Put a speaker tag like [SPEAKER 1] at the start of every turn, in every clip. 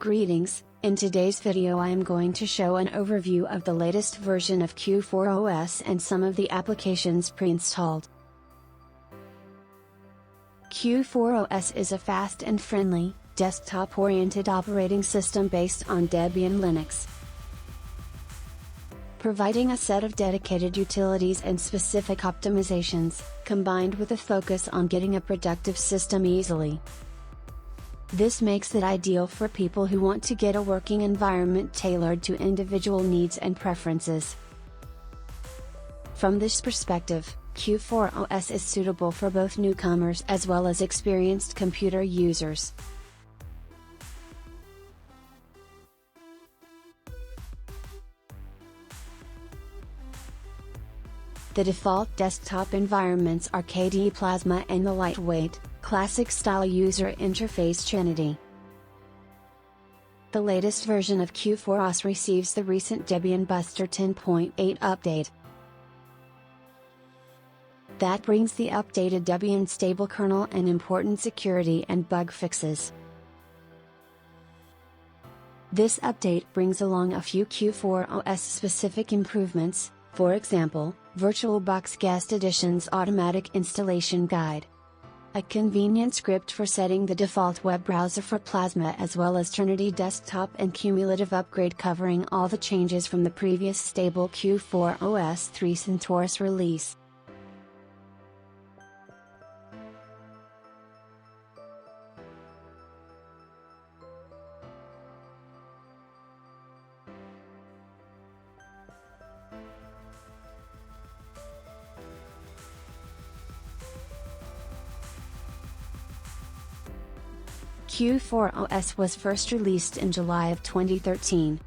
[SPEAKER 1] Greetings, in today's video I am going to show an overview of the latest version of Q4OS and some of the applications pre-installed. Q4OS is a fast and friendly, desktop-oriented operating system based on Debian Linux, providing a set of dedicated utilities and specific optimizations, combined with a focus on getting a productive system easily. This makes it ideal for people who want to get a working environment tailored to individual needs and preferences. From this perspective, Q4OS is suitable for both newcomers as well as experienced computer users. The default desktop environments are KDE Plasma and the lightweight, classic-style user interface Trinity. The latest version of Q4OS receives the recent Debian-based 10.8 update. That brings the updated Debian stable kernel and important security and bug fixes. This update brings along a few Q4OS specific improvements, for example, VirtualBox Guest Edition's automatic installation guide, a convenient script for setting the default web browser for Plasma, as well as Trinity desktop and cumulative upgrade covering all the changes from the previous stable Q4OS 3 CentOS release. Q4OS was first released in July of 2013.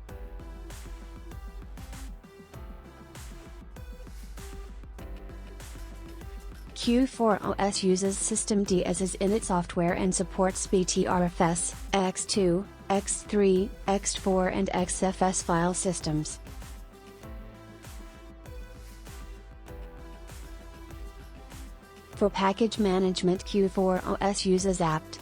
[SPEAKER 1] Q4OS uses systemd as its init software and supports Btrfs, X2, X3, X4 and XFS file systems. For package management, Q4OS uses apt.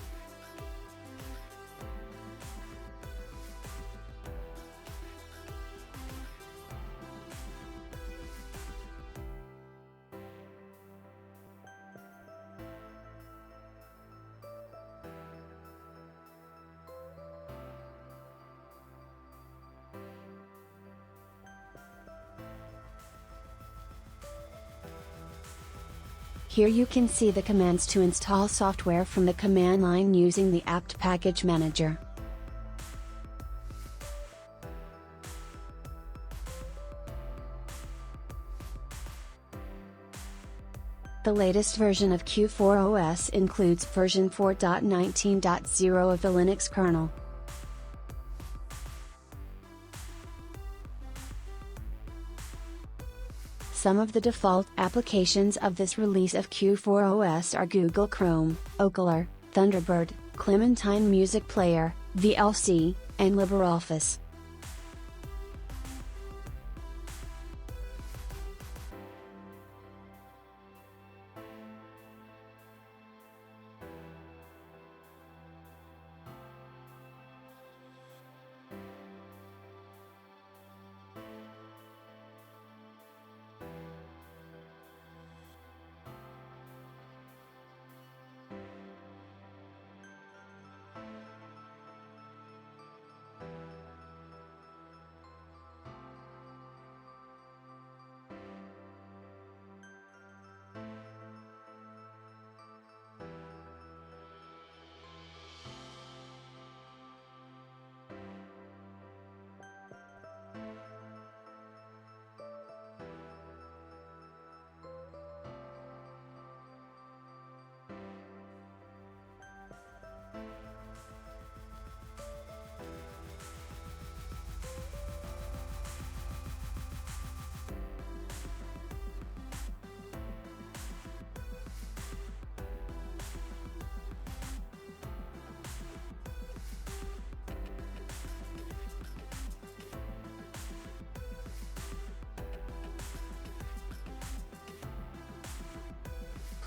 [SPEAKER 1] Here you can see the commands to install software from the command line using the apt package manager. The latest version of Q4OS includes version 4.19.0 of the Linux kernel. Some of the default applications of this release of Q4OS are Google Chrome, Oculus, Thunderbird, Clementine Music Player, VLC, and LibreOffice.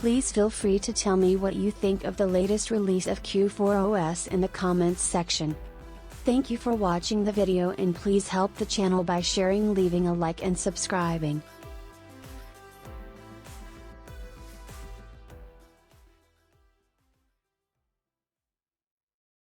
[SPEAKER 1] Please feel free to tell me what you think of the latest release of Q4OS in the comments section. Thank you for watching the video, and please help the channel by sharing, leaving a like and subscribing.